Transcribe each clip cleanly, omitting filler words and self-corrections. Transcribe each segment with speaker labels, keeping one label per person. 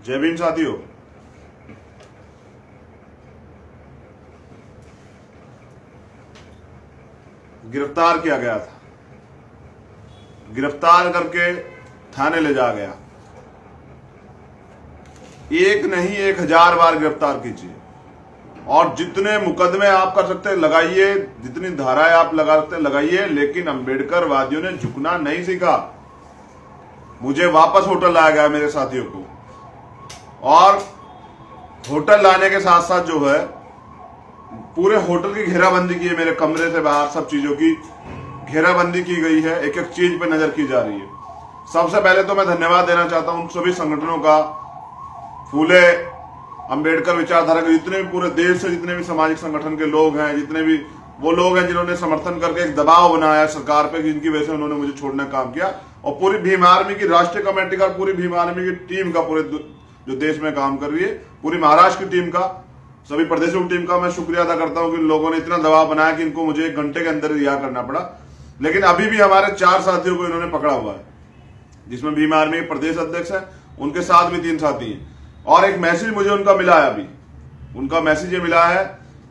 Speaker 1: जय भीम साथियों। गिरफ्तार किया गया था, गिरफ्तार करके थाने ले जा गया। एक नहीं 1000 बार गिरफ्तार कीजिए और जितने मुकदमे आप कर सकते लगाइए, जितनी धाराएं आप लगा सकते लगाइए, लेकिन अंबेडकर वादियों ने झुकना नहीं सीखा। मुझे वापस होटल लाया गया मेरे साथियों को, और होटल लाने के साथ साथ जो है पूरे होटल की घेराबंदी की है। मेरे कमरे से बाहर सब चीजों की घेराबंदी की गई है, एक एक चीज पे नजर की जा रही है। सबसे पहले तो मैं धन्यवाद देना चाहता हूं उन सभी संगठनों का, फूले अंबेडकर विचारधारा के जितने भी पूरे देश से जितने भी सामाजिक संगठन के लोग हैं, जितने भी वो लोग हैं जिन्होंने समर्थन करके एक दबाव बनाया सरकार पे, जिनकी वजह से उन्होंने मुझे छोड़ने का काम किया। और पूरी भीम आर्मी की राष्ट्रीय कमेटी का, पूरी भीम आर्मी की टीम का, पूरे जो देश में काम कर रही है, पूरी महाराष्ट्र की टीम का, सभी प्रदेशों की टीम का मैं शुक्रिया अदा करता हूं कि इन लोगों ने इतना दबाव बनाया कि इनको मुझे 1 घंटे के अंदर रिहा करना पड़ा। लेकिन अभी भी हमारे 4 साथियों को इन्होंने पकड़ा हुआ है, जिसमें भीम आर्मी के प्रदेश अध्यक्ष है, उनके साथ भी 3 साथी हैं। और एक मैसेज मुझे उनका मिला है, अभी उनका मैसेज ये मिला है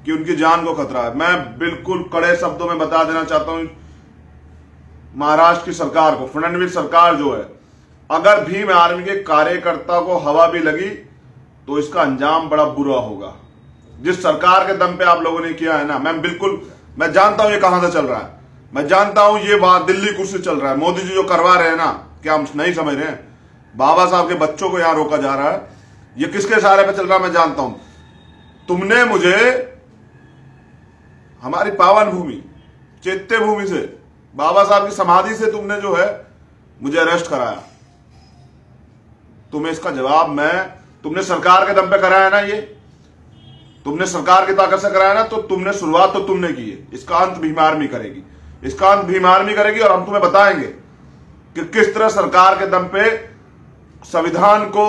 Speaker 1: कि उनकी जान को खतरा है। मैं बिल्कुल कड़े शब्दों में बता देना चाहता हूं महाराष्ट्र की सरकार को, फडणवीस सरकार जो है, अगर भीम आर्मी के कार्यकर्ता को हवा भी लगी तो इसका अंजाम बड़ा बुरा होगा। जिस सरकार के दम पे आप लोगों ने किया है ना, मैं जानता हूं ये कहां से चल रहा है, मैं जानता हूं ये बात दिल्ली कुर्सी चल रहा है। मोदी जी जो करवा रहे हैं ना, क्या हम नहीं समझ रहे हैं? बाबा साहब के बच्चों को यहां रोका जा रहा है, ये किसके सहारे पे चल रहा है मैं जानता हूं। तुमने मुझे हमारी पावन भूमि चैत्य भूमि से, बाबा साहब की समाधि से तुमने जो है मुझे अरेस्ट कराया। तुम्हें इसका जवाब तुमने सरकार के दम पे कराया ना, ये तुमने सरकार की ताकत से कराया ना, तो तुमने शुरुआत तो तुमने की है, इसका अंत भीम आर्मी करेगी, इसका अंत भीम आर्मी करेगी। और हम तुम्हें बताएंगे कि किस तरह सरकार के दम पे संविधान को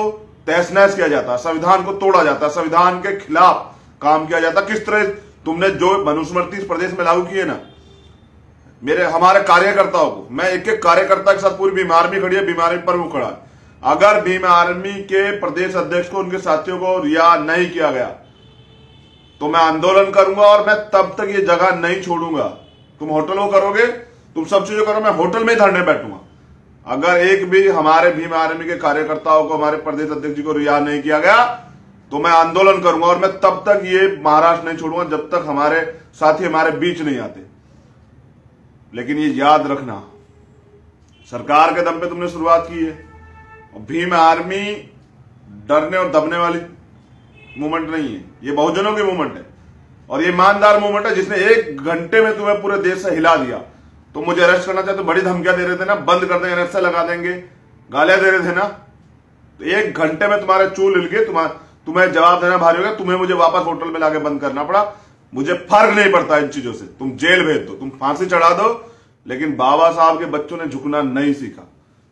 Speaker 1: तहस नहस किया जाता है, संविधान को तोड़ा जाता है, संविधान के खिलाफ काम किया जाता है। किस तरह तुमने जो मनुस्मृति इस प्रदेश में लागू की है ना, हमारे कार्यकर्ताओं को, मैं एक एक कार्यकर्ता के साथ पूरी भीम आर्मी खड़ी है, भीम आर्मी प्रमुख खड़ा है। अगर भीम आर्मी के प्रदेश अध्यक्ष को, उनके साथियों को रिहा नहीं किया गया तो मैं आंदोलन करूंगा, और मैं तब तक ये जगह नहीं छोड़ूंगा। तुम होटलों करोगे, तुम सब चीजें करो, मैं होटल में ही धरने बैठूंगा। अगर एक भी हमारे भीम आर्मी के कार्यकर्ताओं को, हमारे प्रदेश अध्यक्ष जी को रिहा नहीं किया गया तो मैं आंदोलन करूंगा, और मैं तब तक ये महाराष्ट्र नहीं छोड़ूंगा जब तक हमारे साथी हमारे बीच नहीं आते। लेकिन ये याद रखना, सरकार के दम पे तुमने शुरुआत की है, और भीम आर्मी डरने और दबने वाली मूवमेंट नहीं है, ये बहुजनों की मूवमेंट है, और ये ईमानदार मूवमेंट है, जिसने 1 घंटे में तुम्हें पूरे देश से हिला दिया। तो मुझे अरेस्ट करना चाहते तो बड़ी धमकियां दे रहे थे ना, बंद कर देंगे, NSA लगा देंगे, गालियां दे रहे थे ना। तो 1 घंटे में तुम्हारे चूल हिल गए, तुम्हें जवाब देना भारी हो गया, तुम्हें मुझे वापस होटल में लाके बंद करना पड़ा। मुझे फर्क नहीं पड़ता इन चीजों से, तुम जेल भेज दो, तुम फांसी चढ़ा दो, लेकिन बाबा साहब के बच्चों ने झुकना नहीं सीखा।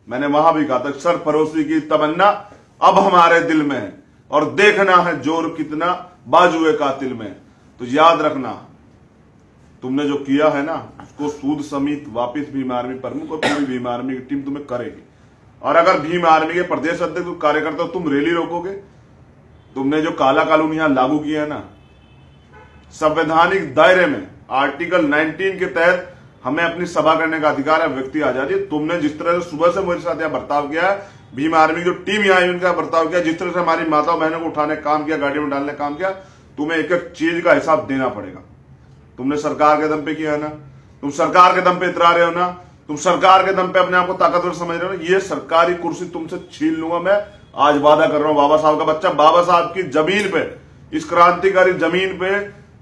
Speaker 1: मैंने वहां भी कहा था, सरफरोशी की तमन्ना अब हमारे दिल में है, और देखना है जोर कितना बाजुए कातिल में। तो याद रखना, तुमने जो किया है ना, उसको सूद समेत वापिस भीम आर्मी प्रमुख और पूरी भीम आर्मी की टीम तुम्हें करेगी। और अगर भीम आर्मी के प्रदेश अध्यक्ष कार्यकर्ता तुम रैली रोकोगे, तुमने जो काला कानून यहां लागू किया है ना, संवैधानिक दायरे में आर्टिकल 19 के तहत हमें अपनी सभा करने का अधिकार है, व्यक्ति आजादी। तुमने जिस तरह से सुबह से मेरे साथ यहां बर्ताव किया है, भीम आर्मी की जो टीम यहां आई उनका बर्ताव किया, जिस तरह से हमारी माता बहनों को उठाने का काम किया, गाड़ियों में डालने का काम किया, तुम्हें एक एक चीज का हिसाब देना पड़ेगा। तुमने सरकार के दम पे किया है ना, तुम सरकार के दम पे इतरा रहे हो ना, तुम सरकार के दम पे अपने आप को ताकतवर समझ रहे हो ना, ये सरकारी कुर्सी तुमसे छीन लूंगा मैं, आज वादा कर रहा हूं। बाबा साहब का बच्चा, बाबा साहब की जमीन पे, इस क्रांतिकारी जमीन पे,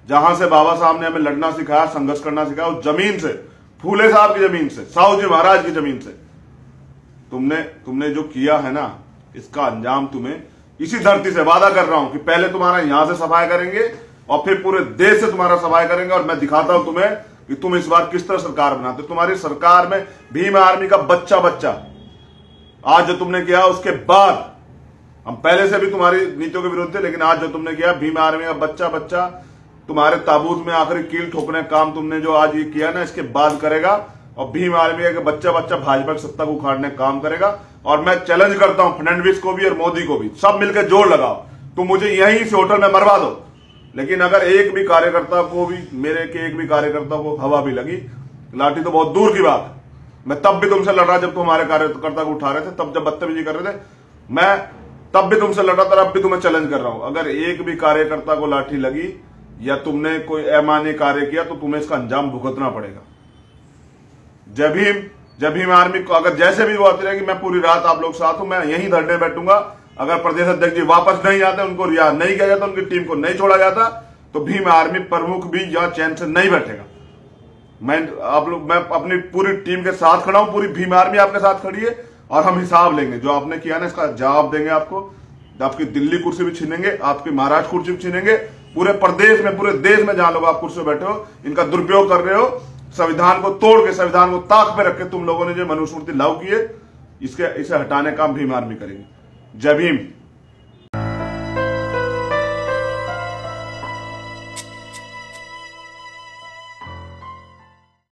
Speaker 1: जहां से बाबा साहब ने हमें लड़ना सिखाया, संघर्ष करना सिखाया, उस जमीन से, फूले साहब की जमीन से, साहू जी महाराज की जमीन से तुमने जो किया है ना, इसका अंजाम तुम्हें इसी धरती से, वादा कर रहा हूं कि पहले तुम्हारा यहां से सफाई करेंगे और फिर पूरे देश से तुम्हारा सफाई करेंगे। और मैं दिखाता हूं तुम्हें कि तुम इस बार किस तरह सरकार बनाते। तुम्हारी सरकार में भीम आर्मी का बच्चा आज जो तुमने किया, उसके बाद हम पहले से भी तुम्हारी नीतियों के विरुद्ध थे, लेकिन आज जो तुमने किया, भीम आर्मी का बच्चा तुम्हारे ताबूत में आखिरी कील ठोकने का काम तुमने जो आज ये किया ना, इसके बाद करेगा। और भीम आर्मी का बच्चा भाजपा की सत्ता को उखाड़ने का काम करेगा। और मैं चैलेंज करता हूं फडणवीस को भी और मोदी को भी, सब मिलकर जोड़ लगाओ, तुम मुझे यहीं से होटल में मरवा दो, लेकिन अगर एक भी कार्यकर्ता को भी, मेरे के एक भी कार्यकर्ता को हवा भी लगी, लाठी तो बहुत दूर की बात है। मैं तब भी तुमसे लड़ा जब तुम हमारे कार्यकर्ता को उठा रहे थे, तब जब बदतमीजी कर रहे थे, मैं तब भी तुमसे लड़ा था, अब भी तुम्हें चैलेंज कर रहा हूं। अगर एक भी कार्यकर्ता को लाठी लगी या तुमने कोई अमान्य कार्य किया तो तुम्हें इसका अंजाम भुगतना पड़ेगा। जय भीम आर्मी को अगर जैसे भी वो आती रहेगी, मैं पूरी रात आप लोग साथ हूं, मैं यहीं धरने बैठूंगा। अगर प्रदेश अध्यक्ष जी वापस नहीं आते, उनको रिहा नहीं किया जाता, उनकी टीम को नहीं छोड़ा जाता, तो भीम आर्मी प्रमुख भी यहां चैन से नहीं बैठेगा। मैं अपनी पूरी टीम के साथ खड़ा हूं, पूरी भीम आर्मी आपके साथ खड़ी है, और हम हिसाब लेंगे जो आपने किया ना, इसका जवाब देंगे आपको। आपकी दिल्ली कुर्सी भी छीनेंगे, आपकी महाराष्ट्र कुर्सी भी छीनेंगे, पूरे प्रदेश में, पूरे देश में जहां लोग आप कुर्सी बैठे हो, इनका दुरुपयोग कर रहे हो। संविधान को तोड़ के, संविधान को ताक पे रख के तुम लोगों ने जो मनुस्मृति लागू की है, इसे हटाने का भीम आर्मी करेंगे। जय भीम।